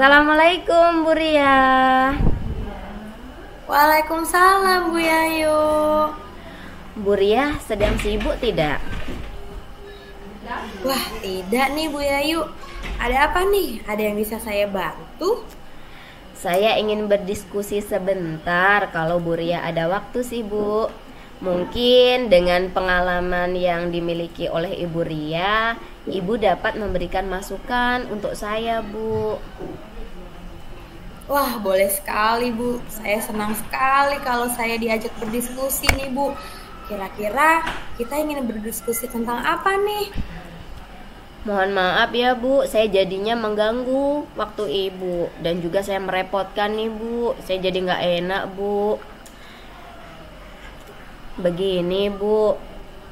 Assalamualaikum Bu Ria. Waalaikumsalam Bu Yayu. Bu Ria sedang sibuk tidak? Wah, tidak nih Bu Yayu. Ada apa nih? Ada yang bisa saya bantu? Saya ingin berdiskusi sebentar kalau Bu Ria ada waktu sih Bu. Mungkin dengan pengalaman yang dimiliki oleh Ibu Ria, Ibu dapat memberikan masukan untuk saya Bu. Wah, boleh sekali Bu. Saya senang sekali kalau saya diajak berdiskusi nih Bu. Kira-kira kita ingin berdiskusi tentang apa nih? Mohon maaf ya Bu, saya jadinya mengganggu waktu Ibu. Dan juga saya merepotkan nih Bu, saya jadi nggak enak Bu. Begini Bu,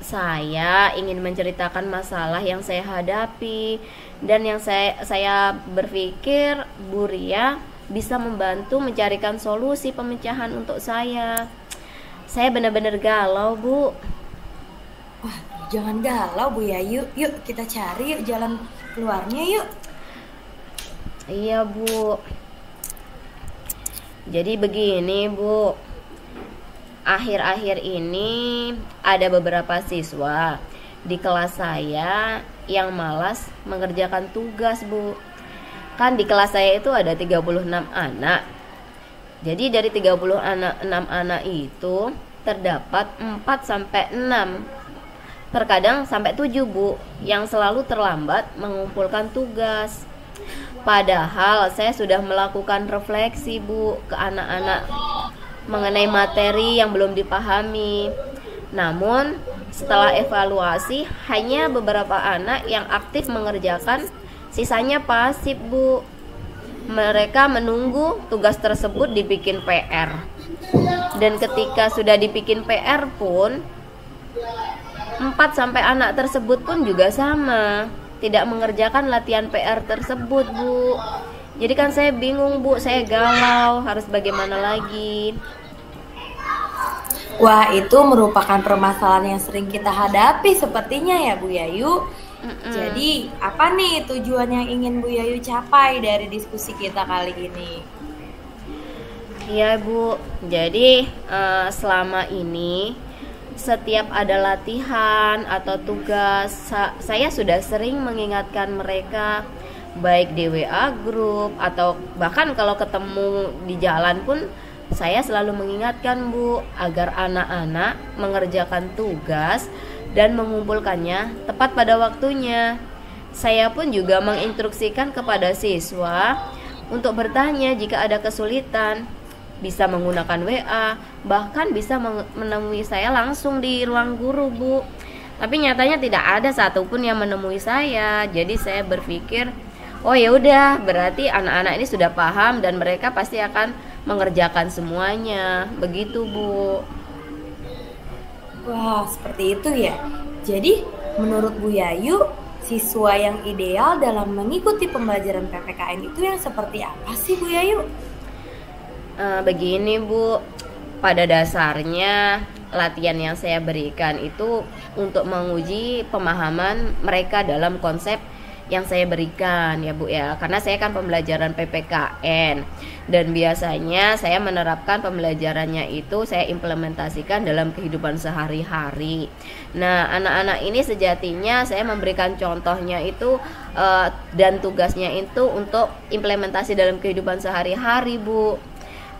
saya ingin menceritakan masalah yang saya hadapi. Dan yang saya berpikir Bu Ria bisa membantu mencarikan solusi pemecahan untuk saya. Saya benar-benar galau Bu. Wah, jangan galau Bu Yayu. Yuk kita cari yuk jalan keluarnya yuk. Iya Bu. Jadi begini Bu, akhir-akhir ini ada beberapa siswa di kelas saya yang malas mengerjakan tugas Bu. Kan di kelas saya itu ada 36 anak. Jadi dari 36 anak itu terdapat 4 sampai 6, terkadang sampai 7 Bu, yang selalu terlambat mengumpulkan tugas. Padahal saya sudah melakukan refleksi Bu ke anak-anak mengenai materi yang belum dipahami. Namun setelah evaluasi hanya beberapa anak yang aktif mengerjakan, sisanya pasif Bu. Mereka menunggu tugas tersebut dibikin PR. Dan ketika sudah dibikin PR pun 4 sampai anak tersebut pun juga sama, tidak mengerjakan latihan PR tersebut Bu. Jadi kan saya bingung Bu, saya galau, harus bagaimana lagi. Wah, itu merupakan permasalahan yang sering kita hadapi sepertinya ya Bu Yayu. Jadi, apa nih tujuan yang ingin Bu Yayu capai dari diskusi kita kali ini? Iya Bu, jadi selama ini setiap ada latihan atau tugas, saya sudah sering mengingatkan mereka, baik di WA grup atau bahkan kalau ketemu di jalan pun saya selalu mengingatkan Bu agar anak-anak mengerjakan tugas dan mengumpulkannya tepat pada waktunya. Saya pun juga menginstruksikan kepada siswa untuk bertanya jika ada kesulitan, bisa menggunakan WA, bahkan bisa menemui saya langsung di ruang guru Bu. Tapi nyatanya tidak ada satupun yang menemui saya. Jadi saya berpikir, oh ya udah, berarti anak-anak ini sudah paham dan mereka pasti akan mengerjakan semuanya. Begitu Bu. Wah, seperti itu ya. Jadi, menurut Bu Yayu, siswa yang ideal dalam mengikuti pembelajaran PPKN itu yang seperti apa sih Bu Yayu? Begini Bu, pada dasarnya latihan yang saya berikan itu untuk menguji pemahaman mereka dalam konsep yang saya berikan ya Bu ya, karena saya kan pembelajaran PPKN dan biasanya saya menerapkan pembelajarannya itu saya implementasikan dalam kehidupan sehari-hari. Nah, anak-anak ini sejatinya saya memberikan contohnya itu dan tugasnya itu untuk implementasi dalam kehidupan sehari-hari Bu.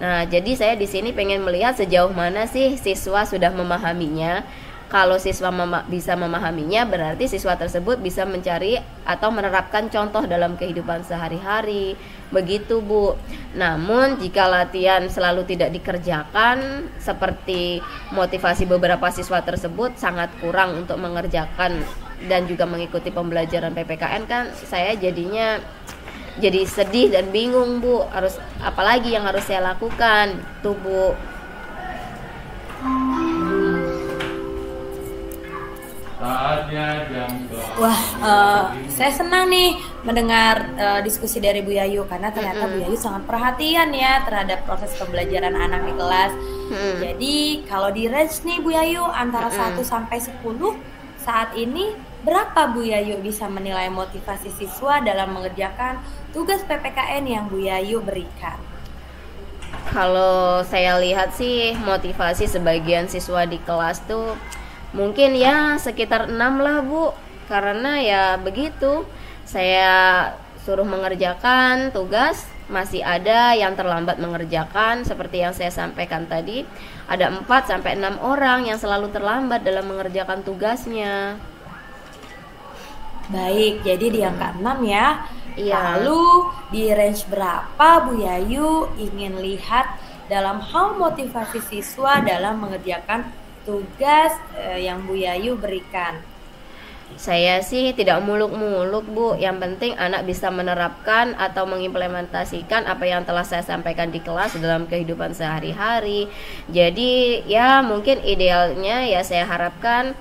Nah, jadi saya di sini pengen melihat sejauh mana sih siswa sudah memahaminya. Kalau siswa bisa memahaminya, berarti siswa tersebut bisa mencari atau menerapkan contoh dalam kehidupan sehari-hari. Begitu Bu. Namun jika latihan selalu tidak dikerjakan, seperti motivasi beberapa siswa tersebut sangat kurang untuk mengerjakan dan juga mengikuti pembelajaran PPKN, kan saya jadinya jadi sedih dan bingung Bu, harus apalagi yang harus saya lakukan tuh Bu. Wah, saya senang nih mendengar diskusi dari Bu Yayu karena ternyata Bu Yayu sangat perhatian ya terhadap proses pembelajaran anak di kelas. Jadi kalau di range nih Bu Yayu antara 1 sampai 10, saat ini berapa Bu Yayu bisa menilai motivasi siswa dalam mengerjakan tugas PPKN yang Bu Yayu berikan? Kalau saya lihat sih motivasi sebagian siswa di kelas tuh mungkin ya sekitar 6 lah Bu. Karena ya begitu, saya suruh mengerjakan tugas, masih ada yang terlambat mengerjakan. Seperti yang saya sampaikan tadi, ada 4-6 orang yang selalu terlambat dalam mengerjakan tugasnya. Baik, jadi di angka 6 ya. Iya. Lalu di range berapa Bu Yayu ingin lihat dalam hal motivasi siswa dalam mengerjakan tugas yang Bu Yayu berikan? Saya sih tidak muluk-muluk Bu, yang penting anak bisa menerapkan atau mengimplementasikan apa yang telah saya sampaikan di kelas dalam kehidupan sehari-hari. Jadi ya mungkin idealnya ya saya harapkan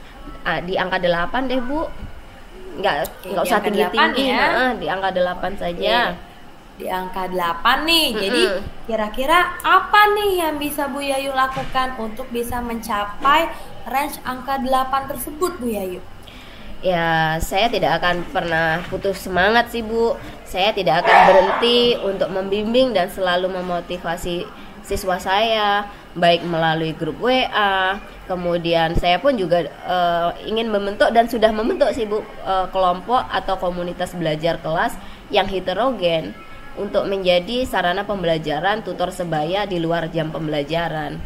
di angka 8 deh Bu. Nggak usah tinggi-tinggi ya. Di angka 8 saja. Di angka 8 nih. Jadi kira-kira apa nih yang bisa Bu Yayu lakukan untuk bisa mencapai range angka 8 tersebut Bu Yayu? Ya, saya tidak akan pernah putus semangat sih Bu. Saya tidak akan berhenti untuk membimbing dan selalu memotivasi siswa saya, baik melalui grup WA. Kemudian saya pun juga ingin membentuk dan sudah membentuk sih Bu kelompok atau komunitas belajar kelas yang heterogen untuk menjadi sarana pembelajaran tutor sebaya di luar jam pembelajaran.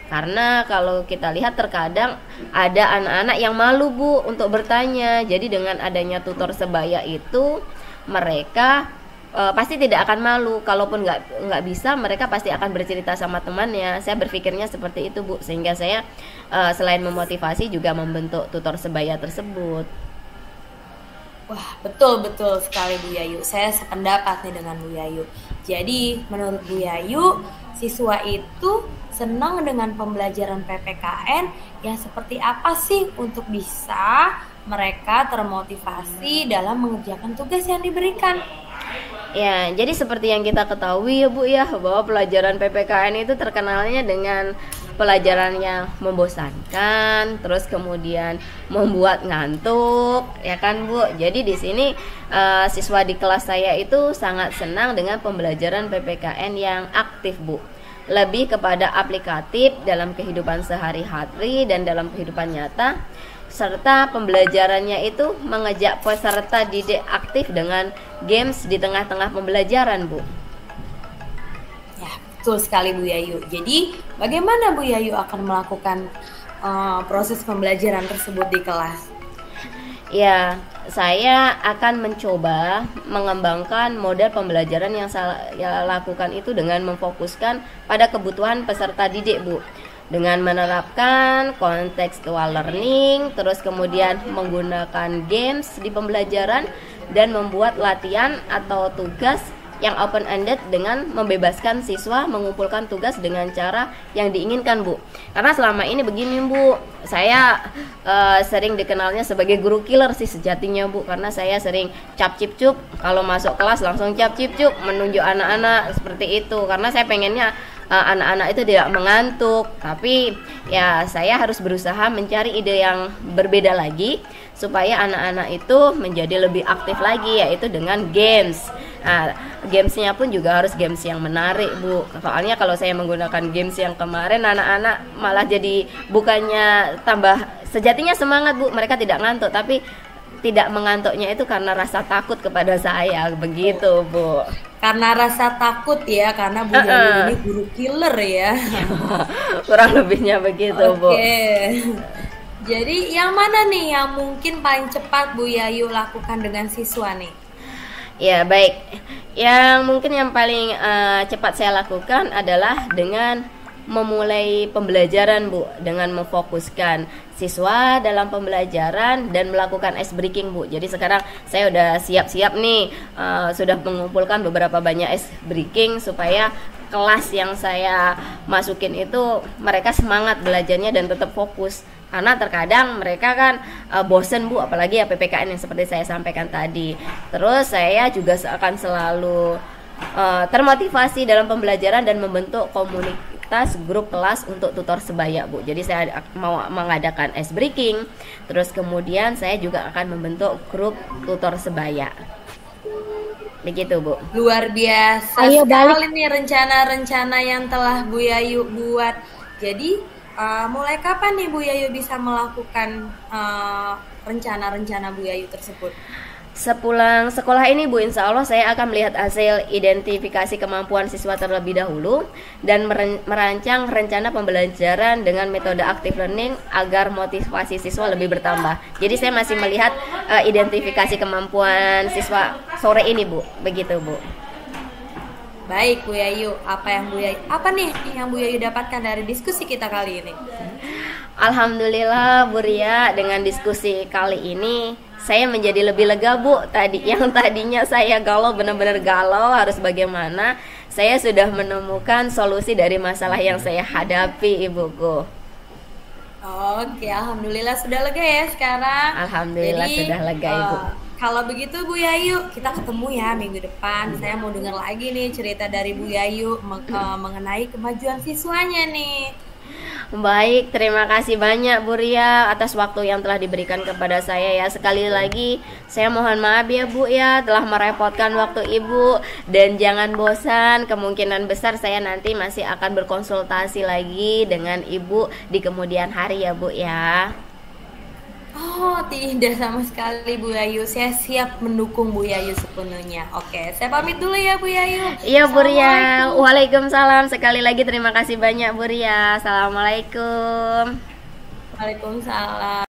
Karena kalau kita lihat terkadang ada anak-anak yang malu Bu untuk bertanya. Jadi dengan adanya tutor sebaya itu mereka pasti tidak akan malu. Kalaupun nggak bisa, mereka pasti akan bercerita sama temannya. Saya berpikirnya seperti itu Bu, sehingga saya selain memotivasi juga membentuk tutor sebaya tersebut. Wah, betul sekali Bu Yayu. Saya sependapat nih dengan Bu Yayu. Jadi menurut Bu Yayu, siswa itu senang dengan pembelajaran PPKN yang seperti apa sih untuk bisa mereka termotivasi dalam mengerjakan tugas yang diberikan? Ya, jadi seperti yang kita ketahui ya Bu ya, bahwa pelajaran PPKN itu terkenalnya dengan pelajaran yang membosankan, terus kemudian membuat ngantuk, ya kan Bu. Jadi di sini siswa di kelas saya itu sangat senang dengan pembelajaran PPKN yang aktif Bu. Lebih kepada aplikatif dalam kehidupan sehari-hari dan dalam kehidupan nyata, serta pembelajarannya itu mengajak peserta didik aktif dengan games di tengah-tengah pembelajaran Bu. Ya, betul sekali Bu Yayu. Jadi bagaimana Bu Yayu akan melakukan proses pembelajaran tersebut di kelas? Ya, saya akan mencoba mengembangkan model pembelajaran yang saya lakukan itu dengan memfokuskan pada kebutuhan peserta didik Bu, dengan menerapkan contextual learning, terus kemudian menggunakan games di pembelajaran dan membuat latihan atau tugas yang open ended dengan membebaskan siswa mengumpulkan tugas dengan cara yang diinginkan Bu. Karena selama ini begini Bu, saya sering dikenalnya sebagai guru killer sih sejatinya Bu, karena saya sering cap cip cup, kalau masuk kelas langsung cap cip cup menunjuk anak-anak seperti itu, karena saya pengennya anak-anak itu tidak mengantuk. Tapi ya saya harus berusaha mencari ide yang berbeda lagi supaya anak-anak itu menjadi lebih aktif lagi, yaitu dengan games. Nah, gamesnya pun juga harus games yang menarik Bu. Soalnya kalau saya menggunakan games yang kemarin, anak-anak malah jadi bukannya tambah, sejatinya semangat Bu, mereka tidak ngantuk, tapi tidak mengantuknya itu karena rasa takut kepada saya, begitu Bu. Karena rasa takut ya, karena Bu Yayu ini guru killer ya. Kurang lebihnya begitu Bu. Jadi yang mana nih yang mungkin paling cepat Bu Yayu lakukan dengan siswa nih? Ya baik, yang mungkin yang paling cepat saya lakukan adalah dengan memulai pembelajaran Bu, dengan memfokuskan siswa dalam pembelajaran dan melakukan ice breaking Bu. Jadi sekarang saya udah siap-siap nih, sudah mengumpulkan beberapa banyak ice breaking supaya kelas yang saya masukin itu mereka semangat belajarnya dan tetap fokus. Karena terkadang mereka kan bosen Bu, apalagi ya PPKN yang seperti saya sampaikan tadi. Terus saya juga akan selalu termotivasi dalam pembelajaran dan membentuk atas grup kelas untuk tutor sebaya, Bu. Jadi saya mau mengadakan ice breaking, terus kemudian saya juga akan membentuk grup tutor sebaya. Begitu, Bu. Luar biasa sekali nih rencana-rencana yang telah Bu Yayu buat. Jadi mulai kapan nih Bu Yayu bisa melakukan rencana-rencana Bu Yayu tersebut? Sepulang sekolah ini, Bu, insya Allah saya akan melihat hasil identifikasi kemampuan siswa terlebih dahulu dan merancang rencana pembelajaran dengan metode active learning agar motivasi siswa lebih bertambah. Jadi saya masih melihat identifikasi kemampuan siswa sore ini, Bu. Begitu, Bu. Baik, Bu Yayu. Apa nih yang Bu Yayu dapatkan dari diskusi kita kali ini? Alhamdulillah, Bu Ria, dengan diskusi kali ini saya menjadi lebih lega, Bu. Yang tadinya saya galau, benar-benar galau harus bagaimana, saya sudah menemukan solusi dari masalah yang saya hadapi, Ibuku. Oke, alhamdulillah sudah lega ya sekarang. Alhamdulillah. Jadi, sudah lega, Ibu. Kalau begitu Bu Yayu, kita ketemu ya minggu depan. Saya mau dengar lagi nih cerita dari Bu Yayu mengenai kemajuan siswanya nih. Baik, terima kasih banyak Bu Ria atas waktu yang telah diberikan kepada saya ya. Sekali lagi saya mohon maaf ya Bu ya, telah merepotkan waktu Ibu. Dan jangan bosan, kemungkinan besar saya nanti masih akan berkonsultasi lagi dengan Ibu di kemudian hari ya Bu ya. Oh, tidak sama sekali Bu Yayu. Saya siap mendukung Bu Yayu sepenuhnya. Oke, saya pamit dulu ya Bu Yayu. Iya Bu Ria. Waalaikumsalam. Sekali lagi terima kasih banyak Bu Ria. Assalamualaikum. Waalaikumsalam.